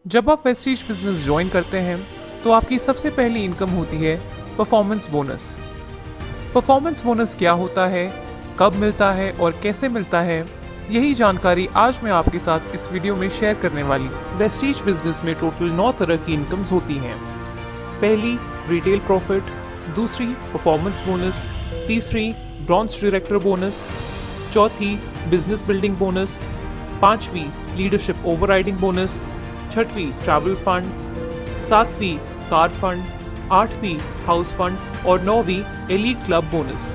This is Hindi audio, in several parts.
जब आप वेस्टीज बिजनेस ज्वाइन करते हैं तो आपकी सबसे पहली इनकम होती है परफॉर्मेंस बोनस। परफॉर्मेंस बोनस क्या होता है, कब मिलता है और कैसे मिलता है, यही जानकारी आज मैं आपके साथ इस वीडियो में शेयर करने वाली। वेस्टीज बिजनेस में टोटल 9 तरह की इनकम्स होती हैं। पहली रिटेल प्रॉफिट, दूसरी परफॉर्मेंस बोनस, तीसरी ब्रॉन्ज डायरेक्टर बोनस, चौथी बिजनेस बिल्डिंग बोनस, पांचवी लीडरशिप ओवरराइडिंग बोनस, छठवीं ट्रैवल फंड, सातवीं कार फंड, आठवीं हाउस फंड और नौवीं एलीट क्लब बोनस।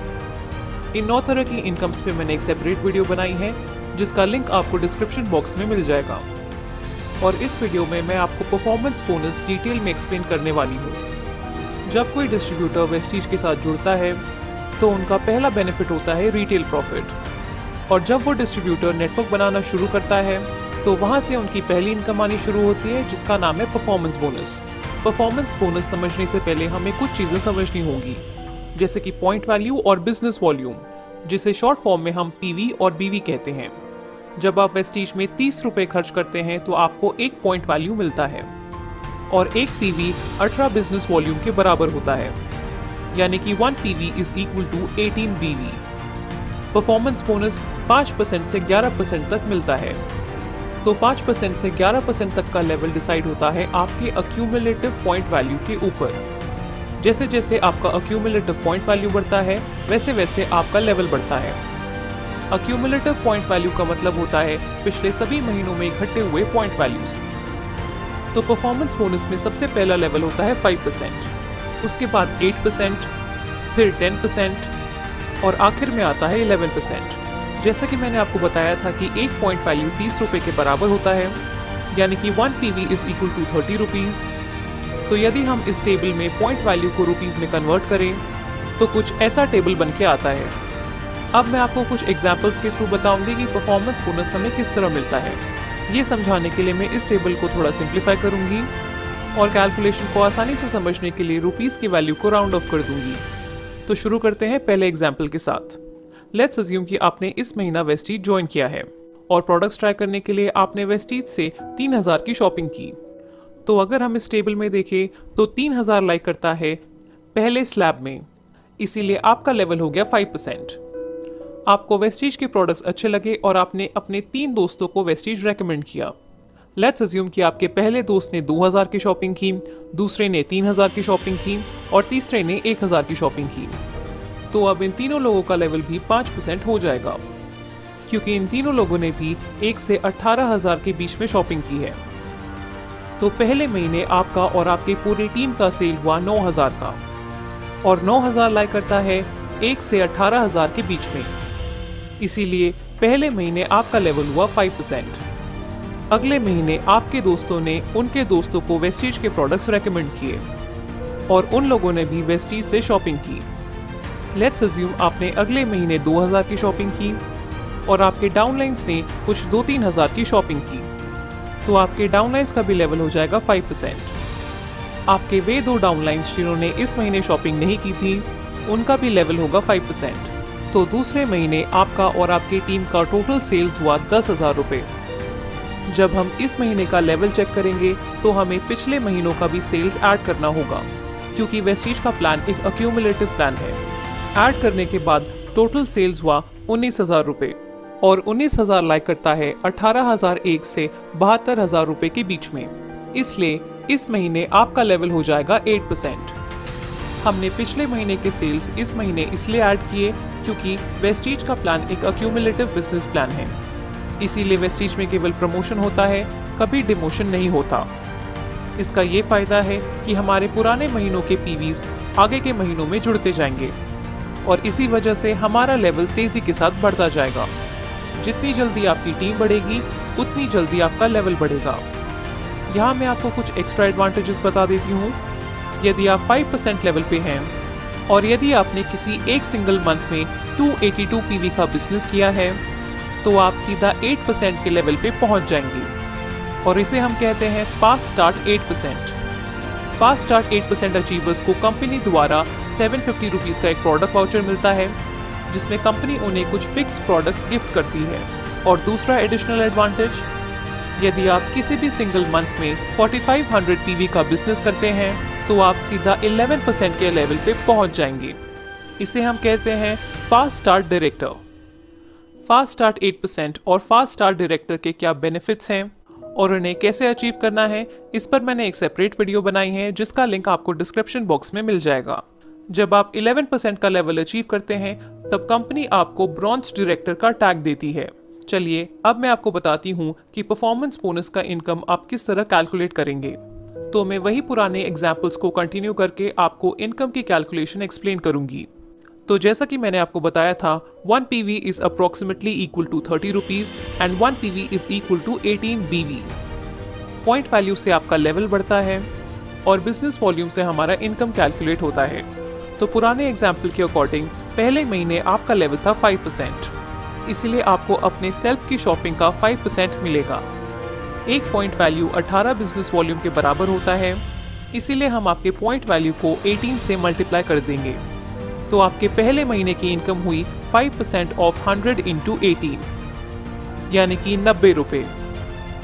इन 9 तरह की इनकम्स पे मैंने एक सेपरेट वीडियो बनाई है जिसका लिंक आपको डिस्क्रिप्शन बॉक्स में मिल जाएगा। और इस वीडियो में मैं आपको परफॉर्मेंस बोनस डिटेल में एक्सप्लेन करने वाली हूँ। जब कोई डिस्ट्रीब्यूटर वेस्टीज के साथ जुड़ता है तो उनका पहला बेनिफिट होता है रिटेल प्रॉफिट। और जब वो डिस्ट्रीब्यूटर नेटवर्क बनाना शुरू करता है तो वहाँ से उनकी पहली इनकम आनी शुरू होती है जिसका नाम है परफॉर्मेंस बोनस। परफॉर्मेंस बोनस समझने से पहले हमें कुछ चीज़ें समझनी होंगी, जैसे कि पॉइंट वैल्यू और बिजनेस वॉल्यूम, जिसे शॉर्ट फॉर्म में हम पीवी और बीवी कहते हैं। जब आप वेस्टीज में 30 रुपए खर्च करते हैं तो आपको 1 पॉइंट वैल्यू मिलता है और 1 पीवी 18 बिजनेस वॉल्यूम के बराबर होता है, यानी कि 1 पीवी इज इक्वल टू 18 बीवी। परफॉर्मेंस बोनस 5% से 11% तक मिलता है। तो 5% से 11% तक का लेवल डिसाइड होता है आपके अक्यूमुलेटिव पॉइंट वैल्यू के ऊपर। जैसे जैसे आपका अक्यूमुलेटिव पॉइंट वैल्यू बढ़ता है वैसे वैसे आपका लेवल बढ़ता है। अक्यूमुलेटिव पॉइंट वैल्यू का मतलब होता है पिछले सभी महीनों में इकट्ठे हुए पॉइंट वैल्यूज। तो परफॉर्मेंस बोनस में सबसे पहला लेवल होता है 5%, उसके बाद 8%, फिर 10% और आखिर में आता है 11%। जैसा कि मैंने आपको बताया था कि 1 पॉइंट वैल्यू 30 रुपए के बराबर होता है, यानी कि 1 PV is equal to 30 rupees. तो यदि हम इस टेबल में पॉइंट वैल्यू को रुपीज में कन्वर्ट करें तो कुछ ऐसा टेबल बन के आता है। अब मैं आपको कुछ एग्जाम्पल्स के थ्रू बताऊंगी कि परफॉर्मेंस बोनस हमें किस तरह मिलता है। ये समझाने के लिए मैं इस टेबल को थोड़ा सिंप्लीफाई करूंगी और कैलकुलेशन को आसानी से समझने के लिए रुपीस की वैल्यू को राउंड ऑफ कर दूंगी। तो शुरू करते हैं पहले एग्जाम्पल के साथ। लेट्स अज्यूम कि आपने इस महीना वेस्टीज ज्वाइन किया है और प्रोडक्ट्स ट्राई करने के लिए आपने वेस्टीज से 3000 की शॉपिंग की। तो अगर हम इस टेबल में देखें तो 3000 लाइक करता है पहले स्लैब में, इसीलिए आपका लेवल हो गया 5%। आपको वेस्टीज के प्रोडक्ट्स अच्छे लगे और आपने अपने 3 दोस्तों को वेस्टीज रेकमेंड किया। लेट्स अज्यूम कि आपके पहले दोस्त ने 2000 की शॉपिंग की, दूसरे ने 3000 की शॉपिंग की और तीसरे ने 1000 की शॉपिंग की। तो अब इन तीनों लोगों का लेवल भी 5% हो जाएगा, क्योंकि इन तीनों लोगों ने भी 1 से 18,000 के बीच में शॉपिंग की है। तो पहले महीने आपका और आपके पूरी टीम का सेल हुआ 9000 का, और 9000 लाइक करता है 1 से 18,000 के बीच में, इसीलिए पहले महीने आपका लेवल हुआ 5%। अगले महीने आपके दोस्तों ने उनके दोस्तों को वेस्टीज के प्रोडक्ट्स रेकमेंड किए और उन लोगों ने भी वेस्टीज से शॉपिंग की। लेट्स अज्यूम आपने अगले महीने 2000 की शॉपिंग की और आपके डाउनलाइंस ने कुछ 2-3 हज़ार की शॉपिंग की। तो आपके डाउनलाइंस का भी लेवल हो जाएगा 5%। आपके वे 2 डाउनलाइंस जिन्होंने इस महीने शॉपिंग नहीं की थी उनका भी लेवल होगा 5%। तो दूसरे महीने आपका और आपकी टीम का टोटल सेल्स हुआ 10,000 रुपये। जब हम इस महीने का लेवल चेक करेंगे तो हमें पिछले महीनों का भी सेल्स ऐड करना होगा, क्योंकि वेस्टीज का प्लान एक अक्यूमुलेटिव प्लान है। ऐड करने के बाद टोटल सेल्स हुआ 19,000 रुपये और 19,000 लाइक करता है 18,001 से 72,000 रुपये के बीच में, इसलिए इस महीने आपका लेवल हो जाएगा 8%। हमने पिछले महीने के सेल्स इस महीने इसलिए ऐड किए क्योंकि वेस्टीज का प्लान एक अक्यूमुलेटिव बिजनेस प्लान है, इसीलिए वेस्टीज में केवल प्रमोशन होता है, कभी डिमोशन नहीं होता। इसका ये फायदा है कि हमारे पुराने महीनों के पीवीज आगे के महीनों में जुड़ते जाएंगे और इसी वजह से हमारा लेवल तेजी के साथ बढ़ता जाएगा। जितनी जल्दी आपकी टीम बढ़ेगी उतनी जल्दी आपका लेवल बढ़ेगा। यहाँ मैं आपको कुछ एक्स्ट्रा एडवांटेजेस बता देती हूँ। यदि आप 5% लेवल पे हैं और यदि आपने किसी एक सिंगल मंथ में 282 पीवी का बिजनेस किया है तो आप सीधा 8% के लेवल पे पहुँच जाएंगे और इसे हम कहते हैं fast start 8%। Fast start 8% achievers को कंपनी द्वारा 750 रुपीज़ का एक प्रोडक्ट वाउचर मिलता है, जिसमें कंपनी उन्हें कुछ फिक्स प्रोडक्ट्स गिफ्ट करती है। और दूसरा एडिशनल एडवांटेज, यदि आप किसी भी सिंगल मंथ में 4500 पीवी का बिजनेस करते हैं तो आप सीधा 11% के लेवल पे पहुंच जाएंगे। इसे हम कहते हैं fast start director. Fast start 8% और फास्ट स्टार्ट डायरेक्टर के क्या बेनिफिट्स हैं और उन्हें कैसे अचीव करना है, इस पर मैंने एक सेपरेट वीडियो बनाई है जिसका लिंक आपको डिस्क्रिप्शन बॉक्स में मिल जाएगा। जब आप 11% का लेवल अचीव करते हैं तब कंपनी आपको ब्रॉन्ज डायरेक्टर का टैग देती है। चलिए अब मैं आपको बताती हूँ कि परफॉर्मेंस बोनस का इनकम आप किस तरह कैलकुलेट करेंगे। तो मैं वही पुराने एग्जाम्पल्स को कंटिन्यू करके आपको इनकम की कैलकुलेशन एक्सप्लेन करूंगी। तो जैसा कि मैंने आपको बताया था, 1 PV is approximately equal to 30 rupees and 1 PV is equal to 18 BV। Point value से आपका लेवल बढ़ता है और बिजनेस वॉल्यूम से हमारा इनकम कैलकुलेट होता है। तो पुराने एग्जाम्पल के अकॉर्डिंग पहले महीने आपका लेवल था 5%, इसलिए आपको अपने सेल्फ की शॉपिंग का 5% मिलेगा। एक पॉइंट वैल्यू 18 बिजनेस वॉल्यूम के बराबर होता है, इसीलिए हम आपके पॉइंट वैल्यू को 18 से मल्टीप्लाई कर देंगे। तो आपके पहले महीने की इनकम हुई 5% ऑफ 100 इंटू 18 यानी कि 90 रुपए।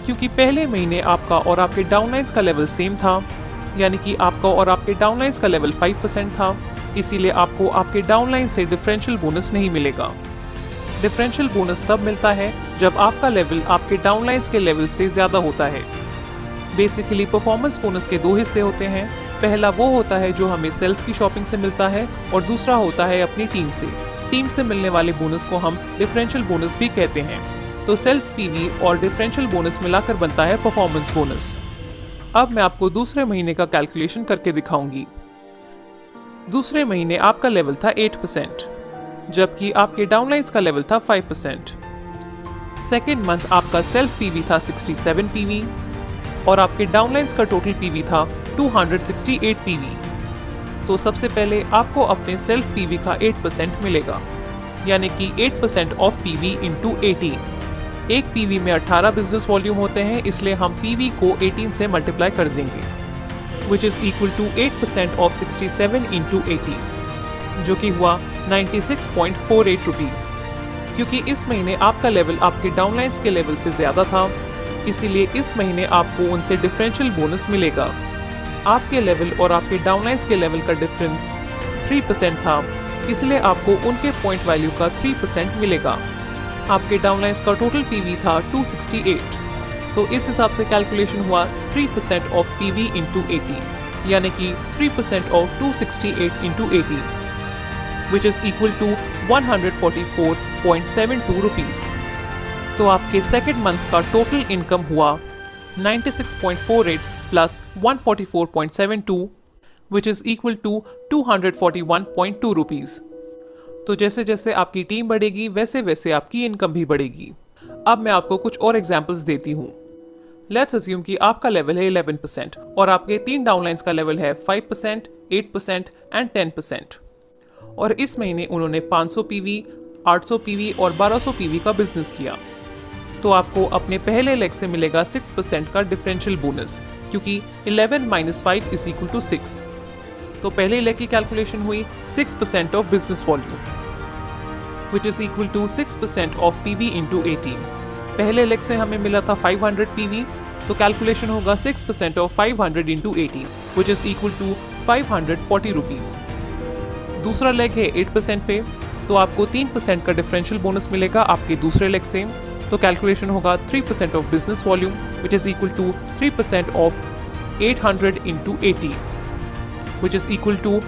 क्योंकि पहले महीने आपका और आपके डाउनलाइंस का लेवल सेम था, यानी कि आपका और आपके डाउनलाइंस का लेवल 5% था, इसीलिए आपको आपके डाउनलाइन से डिफरेंशियल बोनस नहीं मिलेगा। डिफरेंशियल बोनस तब मिलता है जब आपका लेवल आपके डाउनलाइंस के लेवल से ज्यादा होता है। बेसिकली परफॉर्मेंस बोनस के दो हिस्से होते हैं। पहला वो होता है जो हमें सेल्फ की शॉपिंग से मिलता है और दूसरा होता है अपनी टीम से। टीम से मिलने वाले बोनस को हम डिफरेंशियल बोनस भी कहते हैं। तो सेल्फ पीवी और डिफरेंशियल बोनस मिलाकर बनता है परफॉर्मेंस बोनस। अब मैं आपको दूसरे महीने का कैलकुलेशन करके दिखाऊंगी। दूसरे महीने आपका लेवल था 8%, जबकि आपके डाउनलाइंस का लेवल था 5%। सेकेंड मंथ आपका सेल्फ पीवी था 67 पीवी और आपके डाउनलाइंस का टोटल पीवी था 268 पीवी। तो सबसे पहले आपको अपने सेल्फ पीवी का 8% मिलेगा, यानी कि 8% ऑफ पीवी इंटू 18। एक पीवी में 18 बिजनेस वॉल्यूम होते हैं, इसलिए हम पीवी को 18 से मल्टीप्लाई कर देंगे, which is equal to 8% of 67 into 18, जो कि हुआ 96.48 रुपीज। क्योंकि इस महीने आपका लेवल आपके डाउनलाइंस के लेवल से ज्यादा था, इसीलिए इस महीने आपको उनसे डिफरेंशियल बोनस मिलेगा। आपके लेवल और आपके डाउनलाइंस के लेवल का डिफरेंस 3% था, इसलिए आपको उनके पॉइंट वैल्यू का 3% मिलेगा। आपके डाउनलाइंस का टोटल पीवी था 268, तो इस हिसाब से कैलकुलेशन हुआ 3% ऑफ पीवी इंटू 80, यानी कि 3% of 268 into 80, which is equal to 144.72 rupees. तो आपके सेकेंड मंथ का टोटल इनकम हुआ 96.48 plus 144.72, which is equal to 241.2 rupees. तो जैसे जैसे आपकी टीम बढ़ेगी वैसे वैसे आपकी इनकम भी बढ़ेगी। अब मैं आपको कुछ और एग्जांपल्स देती हूँ। लेट्स अज्यूम कि आपका लेवल है 11% और आपके 3 डाउनलाइंस का लेवल है 5%, 8% एंड 10%। और इस महीने उन्होंने 500 पीवी, 800 पीवी और 1200 पीवी का बिजनेस किया। तो आपको अपने पहले लेग से मिलेगा 6% का डिफरेंशियल बोनस, क्योंकि 11 माइनस 5 इज इक्वल टू 6। तो पहले लेग की कैलकुलेशन हुई 6% of business volume, which is equal to 6% of PV into 18। पहले लेग से हमें मिला था 500 पीवी, तो कैलकुलेशन होगा 6% of 500 into 18, which is equal to 540 rupees. दूसरा लेग है 8% पे, तो आपको 3% का डिफरेंशियल बोनस मिलेगा आपके दूसरे लेग से। तो कैलकुलेशन होगा 3% of business volume, which is equal to 3% of 800 into 80, which is equal to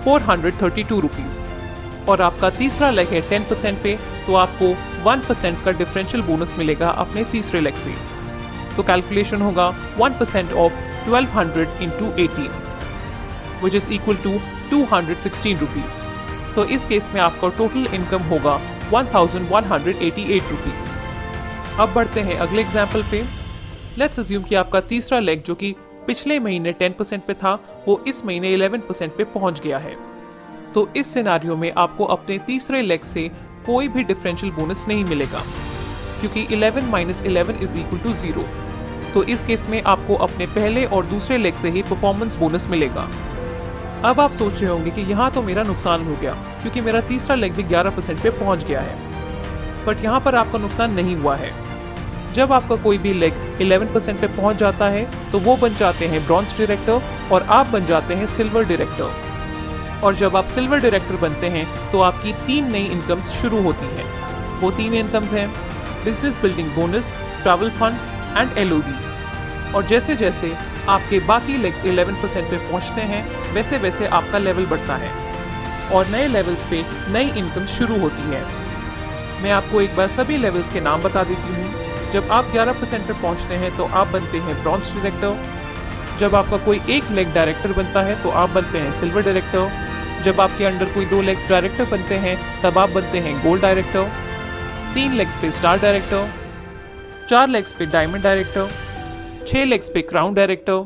432 rupees. और आपका तीसरा लेग है 10% पे, तो आपको 1% का डिफरेंशियल बोनस मिलेगा अपने तीसरे लेग से। तो कैलकुलेशन होगा 1% of 1200 into 18, which is equal to 216 rupees. तो इस केस में आपका टोटल इनकम होगा 1188 रुपीज। अब बढ़ते हैं अगले एग्जाम्पल पे। लेट्स अज्यूम कि आपका तीसरा लेग जो कि पिछले महीने 10% पे था, वो इस महीने 11% पे पहुंच गया है। तो इस सिनारियो में आपको अपने तीसरे लेग से कोई भी डिफरेंशियल बोनस नहीं मिलेगा, क्योंकि 11 माइनस 11 इज इक्वल टू 0। तो इस केस में आपको अपने पहले और दूसरे लेग से ही परफॉर्मेंस बोनस मिलेगा। अब आप सोच रहे होंगे कि यहाँ तो मेरा नुकसान हो गया, क्योंकि मेरा तीसरा लेग भी 11% पे पहुंच गया है। बट यहाँ पर आपका नुकसान नहीं हुआ है, जब आपका कोई भी लेग 11% पे पहुंच जाता है तो वो बन जाते हैं ब्रॉन्ज डायरेक्टर और आप बन जाते हैं सिल्वर डायरेक्टर। और जब आप सिल्वर डायरेक्टर बनते हैं तो आपकी 3 नई इनकम्स शुरू होती हैं। वो 3 इनकम्स हैं business building bonus, travel fund and LOB। और जैसे जैसे आपके बाकी लेग्स 11% पे पहुंचते हैं वैसे वैसे आपका लेवल बढ़ता है और नए लेवल्स पे नई इनकम शुरू होती है। मैं आपको एक बार सभी लेवल्स के नाम बता देती हूँ। जब आप 11% पे पहुंचते हैं तो आप बनते हैं ब्रॉन्ज डायरेक्टर। जब आपका कोई एक लेग डायरेक्टर बनता है तो आप बनते हैं सिल्वर डायरेक्टर। जब आपके अंडर कोई 2 लेग्स डायरेक्टर बनते हैं तब आप बनते हैं गोल्ड डायरेक्टर। 3 लेग्स पे स्टार डायरेक्टर, 4 लेग्स पे डायमंड डायरेक्टर, 6 लेग्स पे क्राउन डायरेक्टर